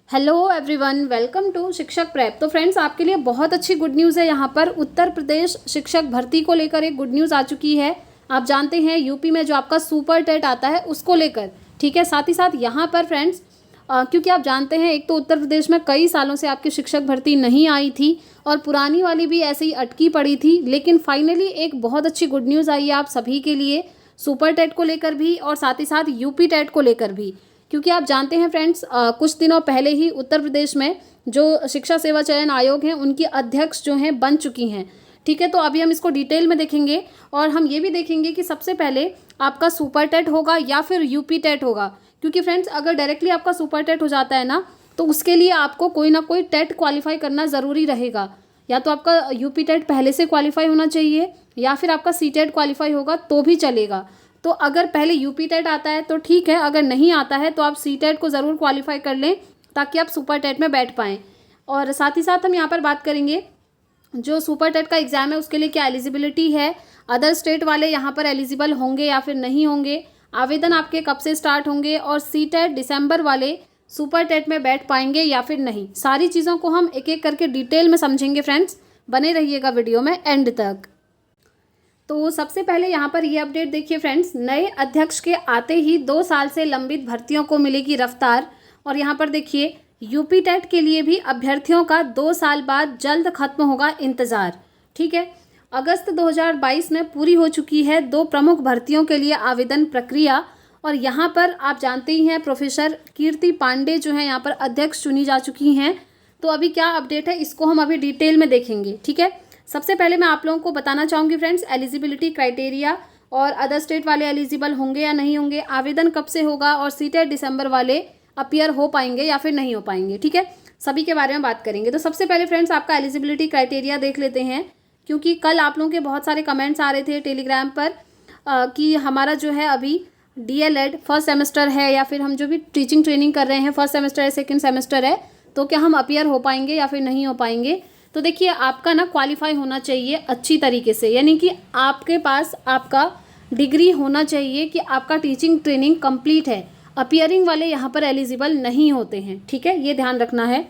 Hello everyone, welcome to शिक्षक prep. तो friends, आपके लिए बहुत अच्छी गुड न्यूज़ है। यहाँ पर उत्तर प्रदेश शिक्षक भर्ती को लेकर एक गुड न्यूज़ आ चुकी है। आप जानते हैं यूपी में जो आपका सुपर टेट आता है उसको लेकर, ठीक है। साथ ही साथ यहाँ पर फ्रेंड्स, क्योंकि आप जानते हैं एक तो उत्तर प्रदेश में कई सालों से आपकी शिक्षक भर्ती नहीं आई थी और पुरानी वाली भी ऐसे ही अटकी पड़ी थी, लेकिन फाइनली एक बहुत अच्छी गुड न्यूज़ आई है आप सभी के लिए, सुपर टेट को लेकर भी और साथ ही साथ यूपी टेट को लेकर भी। क्योंकि आप जानते हैं फ्रेंड्स, कुछ दिनों पहले ही उत्तर प्रदेश में जो शिक्षा सेवा चयन आयोग हैं उनकी अध्यक्ष जो हैं बन चुकी हैं, ठीक है। तो अभी हम इसको डिटेल में देखेंगे और हम ये भी देखेंगे कि सबसे पहले आपका सुपर टेट होगा या फिर यूपी टेट होगा। क्योंकि फ्रेंड्स, अगर डायरेक्टली आपका सुपर टेट हो जाता है ना, तो उसके लिए आपको कोई ना कोई टेट क्वालिफाई करना ज़रूरी रहेगा। या तो आपका यूपी टेट पहले से क्वालिफाई होना चाहिए या फिर आपका सी टेट क्वालिफाई होगा तो भी चलेगा। तो अगर पहले यूपी टेट आता है तो ठीक है, अगर नहीं आता है तो आप सी टेट को ज़रूर क्वालिफाई कर लें ताकि आप सुपर टेट में बैठ पाएँ। और साथ ही साथ हम यहाँ पर बात करेंगे जो सुपर टेट का एग्ज़ाम है उसके लिए क्या एलिजिबिलिटी है, अदर स्टेट वाले यहाँ पर एलिजिबल होंगे या फिर नहीं होंगे, आवेदन आपके कब से स्टार्ट होंगे और सी टेट दिसंबर वाले सुपर टेट में बैठ पाएंगे या फिर नहीं। सारी चीज़ों को हम एक एक करके डिटेल में समझेंगे फ्रेंड्स, बने रहिएगा वीडियो में एंड तक। तो सबसे पहले यहाँ पर ये अपडेट देखिए फ्रेंड्स, नए अध्यक्ष के आते ही 2 साल से लंबित भर्तियों को मिलेगी रफ्तार। और यहाँ पर देखिए, यूपी टेट के लिए भी अभ्यर्थियों का 2 साल बाद जल्द खत्म होगा इंतज़ार, ठीक है। अगस्त 2022 में पूरी हो चुकी है 2 प्रमुख भर्तियों के लिए आवेदन प्रक्रिया। और यहाँ पर आप जानते ही हैं प्रोफेसर कीर्ति पांडे जो हैं यहाँ पर अध्यक्ष चुनी जा चुकी हैं। तो अभी क्या अपडेट है इसको हम अभी डिटेल में देखेंगे, ठीक है। सबसे पहले मैं आप लोगों को बताना चाहूँगी फ्रेंड्स, एलिजिबिलिटी क्राइटेरिया और अदर स्टेट वाले एलिजिबल होंगे या नहीं होंगे, आवेदन कब से होगा और सीटेट दिसंबर वाले अपीयर हो पाएंगे या फिर नहीं हो पाएंगे, ठीक है। सभी के बारे में बात करेंगे। तो सबसे पहले फ्रेंड्स आपका एलिजिबिलिटी क्राइटेरिया देख लेते हैं, क्योंकि कल आप लोगों के बहुत सारे कमेंट्स आ रहे थे टेलीग्राम पर कि हमारा जो है अभी DLED फर्स्ट सेमेस्टर है या फिर हम जो भी टीचिंग ट्रेनिंग कर रहे हैं फर्स्ट सेमेस्टर है सेकेंड सेमेस्टर है, तो क्या हम अपीयर हो पाएंगे या फिर नहीं हो पाएंगे। तो देखिए, आपका ना क्वालिफाई होना चाहिए अच्छी तरीके से, यानी कि आपके पास आपका डिग्री होना चाहिए कि आपका टीचिंग ट्रेनिंग कंप्लीट है। अपीयरिंग वाले यहाँ पर एलिजिबल नहीं होते हैं, ठीक है, ये ध्यान रखना है।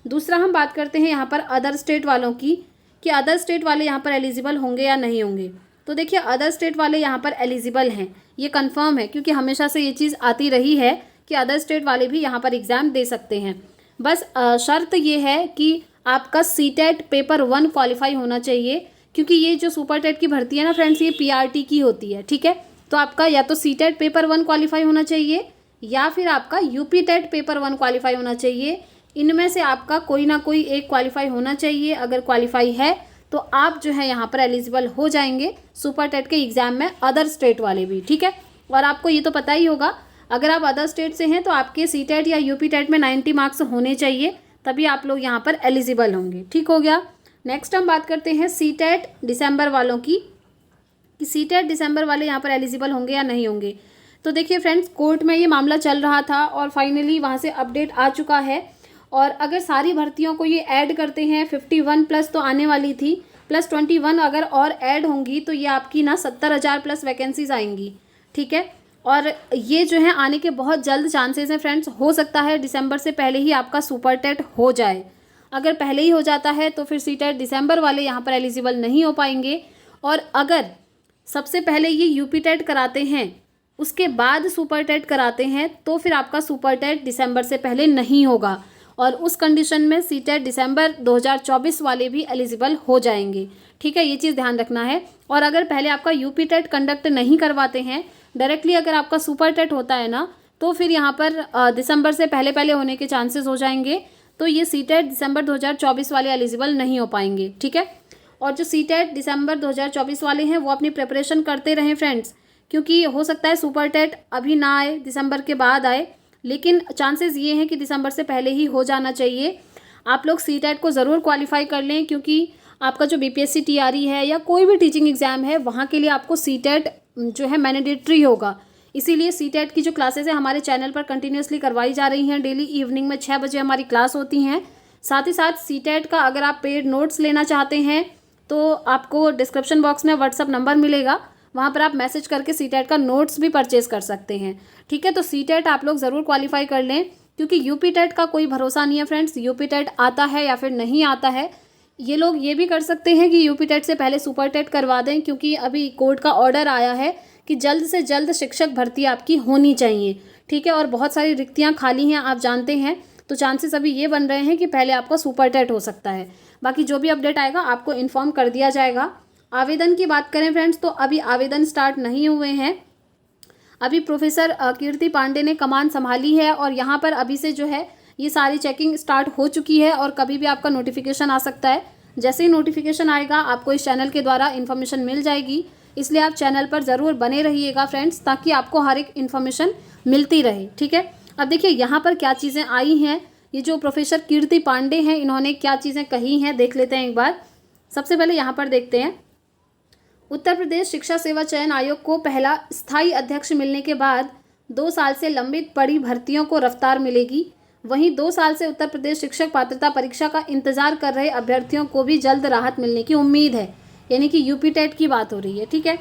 दूसरा हम बात करते हैं यहाँ पर अदर स्टेट वालों की, कि अदर स्टेट वाले यहाँ पर एलिजिबल होंगे या नहीं होंगे। तो देखिए, अदर स्टेट वाले यहाँ पर एलिजिबल हैं, ये कन्फर्म है, क्योंकि हमेशा से ये चीज़ आती रही है कि अदर स्टेट वाले भी यहाँ पर एग्ज़ाम दे सकते हैं। बस शर्त ये है कि आपका सी टेट पेपर 1 क्वालिफाई होना चाहिए, क्योंकि ये जो सुपर टेट की भर्ती है ना फ्रेंड्स, ये PRT की होती है, ठीक है। तो आपका या तो सी टेट पेपर 1 क्वालिफाई होना चाहिए या फिर आपका यूपी टेट पेपर 1 क्वालिफाई होना चाहिए। इनमें से आपका कोई ना कोई एक क्वालिफाई होना चाहिए। अगर क्वालिफाई है तो आप जो है यहाँ पर एलिजिबल हो जाएंगे सुपर टेट के एग्ज़ाम में, अदर स्टेट वाले भी, ठीक है। और आपको ये तो पता ही होगा, अगर आप अदर स्टेट से हैं तो आपके सी टेट या यूपी टेट में 90 मार्क्स होने चाहिए, तभी आप लोग यहाँ पर एलिजिबल होंगे, ठीक हो गया। नेक्स्ट हम बात करते हैं सी टेट दिसंबर वालों की, कि सी टेट दिसंबर वाले यहाँ पर एलिजिबल होंगे या नहीं होंगे। तो देखिए फ्रेंड्स, कोर्ट में ये मामला चल रहा था और फाइनली वहाँ से अपडेट आ चुका है। और अगर सारी भर्तियों को ये ऐड करते हैं, 51 प्लस तो आने वाली थी, प्लस 21 अगर और ऐड होंगी तो ये आपकी ना 70,000 प्लस वैकेंसीज आएंगी, ठीक है। और ये जो है आने के बहुत जल्द चांसेस हैं फ्रेंड्स, हो सकता है दिसंबर से पहले ही आपका सुपर टेट हो जाए। अगर पहले ही हो जाता है तो फिर सी टेट दिसंबर वाले यहाँ पर एलिजिबल नहीं हो पाएंगे। और अगर सबसे पहले ये यूपी टेट कराते हैं उसके बाद सुपर टेट कराते हैं तो फिर आपका सुपर टेट दिसंबर से पहले नहीं होगा, और उस कंडीशन में सी टेट दिसंबर 2024 वाले भी एलिजिबल हो जाएंगे, ठीक है, ये चीज़ ध्यान रखना है। और अगर पहले आपका यूपी टेट कंडक्ट नहीं करवाते हैं, डायरेक्टली अगर आपका सुपर टेट होता है ना, तो फिर यहाँ पर दिसंबर से पहले पहले होने के चांसेस हो जाएंगे। तो ये सी टेट दिसंबर 2024 वाले एलिजिबल नहीं हो पाएंगे, ठीक है। और जो सी टेट दिसंबर 2024 वाले हैं वो अपनी प्रिपरेशन करते रहें फ्रेंड्स, क्योंकि हो सकता है सुपर टेट अभी ना आए, दिसंबर के बाद आए, लेकिन चांसेस ये हैं कि दिसंबर से पहले ही हो जाना चाहिए। आप लोग सी टेट को ज़रूर क्वालिफाई कर लें, क्योंकि आपका जो BPSC TRE है या कोई भी टीचिंग एग्ज़ाम है वहाँ के लिए आपको सी टेट जो है मैंडेटरी होगा। इसीलिए सी टेट की जो क्लासेस है हमारे चैनल पर कंटिन्यूसली करवाई जा रही हैं, डेली इवनिंग में 6 बजे हमारी क्लास होती हैं। साथ ही साथ सी टेट का अगर आप पेड नोट्स लेना चाहते हैं तो आपको डिस्क्रिप्शन बॉक्स में व्हाट्सअप नंबर मिलेगा, वहाँ पर आप मैसेज करके सी टेट का नोट्स भी परचेज़ कर सकते हैं, ठीक है। तो सी टेट आप लोग ज़रूर क्वालिफाई कर लें, क्योंकि यूपी टेट का कोई भरोसा नहीं है फ्रेंड्स, यूपी टेट आता है या फिर नहीं आता है। ये लोग ये भी कर सकते हैं कि यूपी टेट से पहले सुपर टेट करवा दें, क्योंकि अभी कोर्ट का ऑर्डर आया है कि जल्द से जल्द शिक्षक भर्ती आपकी होनी चाहिए, ठीक है। और बहुत सारी रिक्तियाँ खाली हैं, आप जानते हैं, तो चांसेस अभी ये बन रहे हैं कि पहले आपका सुपर टेट हो सकता है। बाकी जो भी अपडेट आएगा आपको इन्फॉर्म कर दिया जाएगा। आवेदन की बात करें फ्रेंड्स, तो अभी आवेदन स्टार्ट नहीं हुए हैं। अभी प्रोफेसर कीर्ति पांडे ने कमान संभाली है और यहाँ पर अभी से जो है ये सारी चेकिंग स्टार्ट हो चुकी है और कभी भी आपका नोटिफिकेशन आ सकता है। जैसे ही नोटिफिकेशन आएगा आपको इस चैनल के द्वारा इन्फॉर्मेशन मिल जाएगी, इसलिए आप चैनल पर ज़रूर बने रहिएगा फ्रेंड्स, ताकि आपको हर एक इन्फॉर्मेशन मिलती रहे, ठीक है। अब देखिए यहाँ पर क्या चीज़ें आई हैं, ये जो प्रोफेसर कीर्ति पांडे हैं इन्होंने क्या चीज़ें कही हैं देख लेते हैं एक बार। सबसे पहले यहाँ पर देखते हैं, उत्तर प्रदेश शिक्षा सेवा चयन आयोग को पहला स्थायी अध्यक्ष मिलने के बाद 2 साल से लंबित पड़ी भर्तियों को रफ्तार मिलेगी। वहीं 2 साल से उत्तर प्रदेश शिक्षक पात्रता परीक्षा का इंतजार कर रहे अभ्यर्थियों को भी जल्द राहत मिलने की उम्मीद है, यानी कि यूपी टेट की बात हो रही है, ठीक है।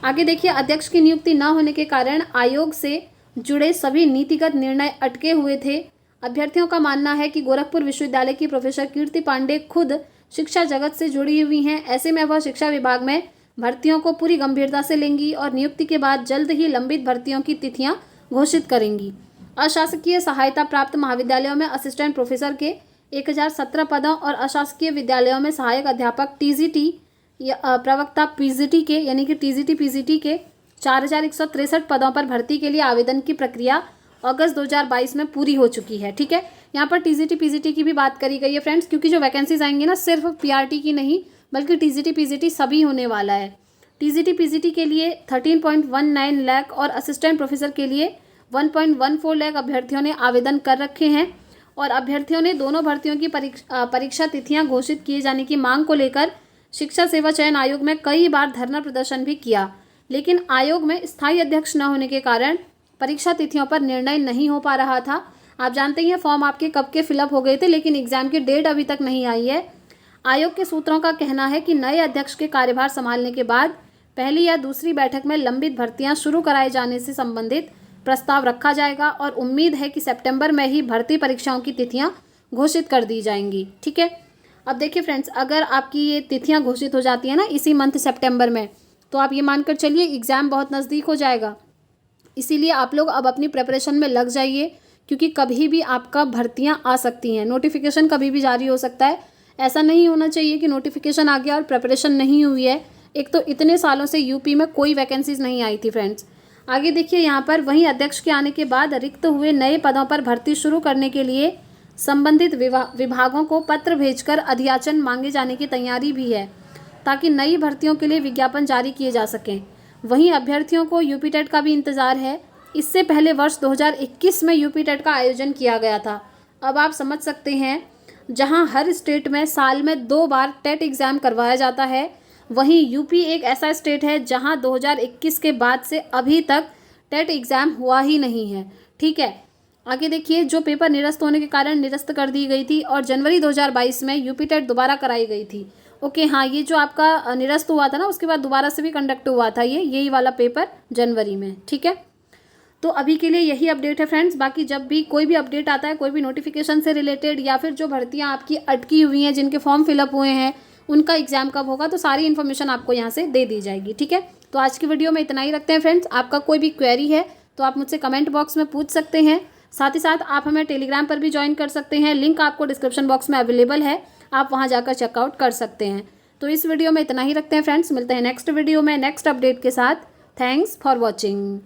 आगे देखिए, अध्यक्ष की नियुक्ति न होने के कारण आयोग से जुड़े सभी नीतिगत निर्णय अटके हुए थे। अभ्यर्थियों का मानना है कि गोरखपुर विश्वविद्यालय की प्रोफेसर कीर्ति पांडे खुद शिक्षा जगत से जुड़ी हुई हैं, ऐसे में वह शिक्षा विभाग में भर्तियों को पूरी गंभीरता से लेंगी और नियुक्ति के बाद जल्द ही लंबित भर्तियों की तिथियां घोषित करेंगी। अशासकीय सहायता प्राप्त महाविद्यालयों में असिस्टेंट प्रोफेसर के 1017 पदों और अशासकीय विद्यालयों में सहायक अध्यापक टीजीटी या प्रवक्ता पीजीटी के, यानी कि टीजीटी पीजीटी के 4163 पदों पर भर्ती के लिए आवेदन की प्रक्रिया अगस्त 2022 में पूरी हो चुकी है, ठीक है। यहाँ पर टीजीटी पीजीटी की भी बात करी गई है फ्रेंड्स, क्योंकि जो वैकेंसीज आएंगी ना सिर्फ पीआरटी की नहीं बल्कि टीजीटी पीजीटी सभी होने वाला है। टीजीटी पीजीटी के लिए 13.19 लाख और असिस्टेंट प्रोफेसर के लिए 1.14 लाख अभ्यर्थियों ने आवेदन कर रखे हैं और अभ्यर्थियों ने दोनों भर्तियों की परीक्षा तिथियां घोषित किए जाने की मांग को लेकर शिक्षा सेवा चयन आयोग में कई बार धरना प्रदर्शन भी किया, लेकिन आयोग में स्थायी अध्यक्ष न होने के कारण परीक्षा तिथियों पर निर्णय नहीं हो पा रहा था। आप जानते हैं फॉर्म आपके कब के फिलअप हो गए थे, लेकिन एग्जाम की डेट अभी तक नहीं आई है। आयोग के सूत्रों का कहना है कि नए अध्यक्ष के कार्यभार संभालने के बाद पहली या दूसरी बैठक में लंबित भर्तियां शुरू कराए जाने से संबंधित प्रस्ताव रखा जाएगा और उम्मीद है कि सितंबर में ही भर्ती परीक्षाओं की तिथियां घोषित कर दी जाएंगी, ठीक है। अब देखिए फ्रेंड्स, अगर आपकी ये तिथियां घोषित हो जाती है ना इसी मंथ सितंबर में, तो आप ये मानकर चलिए एग्ज़ाम बहुत नज़दीक हो जाएगा। इसीलिए आप लोग अब अपनी प्रिपरेशन में लग जाइए, क्योंकि कभी भी आपका भर्तियाँ आ सकती हैं, नोटिफिकेशन कभी भी जारी हो सकता है। ऐसा नहीं होना चाहिए कि नोटिफिकेशन आ गया और प्रिपरेशन नहीं हुई है। एक तो इतने सालों से यूपी में कोई वैकेंसीज नहीं आई थी फ्रेंड्स। आगे देखिए यहाँ पर, वहीं अध्यक्ष के आने के बाद रिक्त हुए नए पदों पर भर्ती शुरू करने के लिए संबंधित विभागों को पत्र भेजकर अधियाचन मांगे जाने की तैयारी भी है, ताकि नई भर्तियों के लिए विज्ञापन जारी किए जा सकें। वहीं अभ्यर्थियों को यूपी टेट का भी इंतजार है। इससे पहले वर्ष 2021 में यूपी टेट का आयोजन किया गया था। अब आप समझ सकते हैं, जहां हर स्टेट में साल में 2 बार टेट एग्ज़ाम करवाया जाता है, वहीं यूपी एक ऐसा स्टेट है जहां 2021 के बाद से अभी तक टेट एग्ज़ाम हुआ ही नहीं है, ठीक है। आगे देखिए, जो पेपर निरस्त होने के कारण निरस्त कर दी गई थी और जनवरी 2022 में यूपी टेट दोबारा कराई गई थी। ओके हाँ, ये जो आपका निरस्त हुआ था ना, उसके बाद दोबारा से भी कंडक्ट हुआ था यही वाला पेपर जनवरी में, ठीक है। तो अभी के लिए यही अपडेट है फ्रेंड्स। बाकी जब भी कोई भी अपडेट आता है, कोई भी नोटिफिकेशन से रिलेटेड या फिर जो भर्तियां आपकी अटकी हुई हैं, जिनके फॉर्म फिलअप हुए हैं, उनका एग्जाम कब होगा, तो सारी इन्फॉर्मेशन आपको यहाँ से दे दी जाएगी, ठीक है। तो आज की वीडियो में इतना ही रखते हैं फ्रेंड्स। आपका कोई भी क्वेरी है तो आप मुझसे कमेंट बॉक्स में पूछ सकते हैं। साथ ही साथ आप हमें टेलीग्राम पर भी ज्वाइन कर सकते हैं, लिंक आपको डिस्क्रिप्शन बॉक्स में अवेलेबल है, आप वहाँ जाकर चेकआउट कर सकते हैं। तो इस वीडियो में इतना ही रखते हैं फ्रेंड्स, मिलते हैं नेक्स्ट वीडियो में नेक्स्ट अपडेट के साथ। Thanks for watching.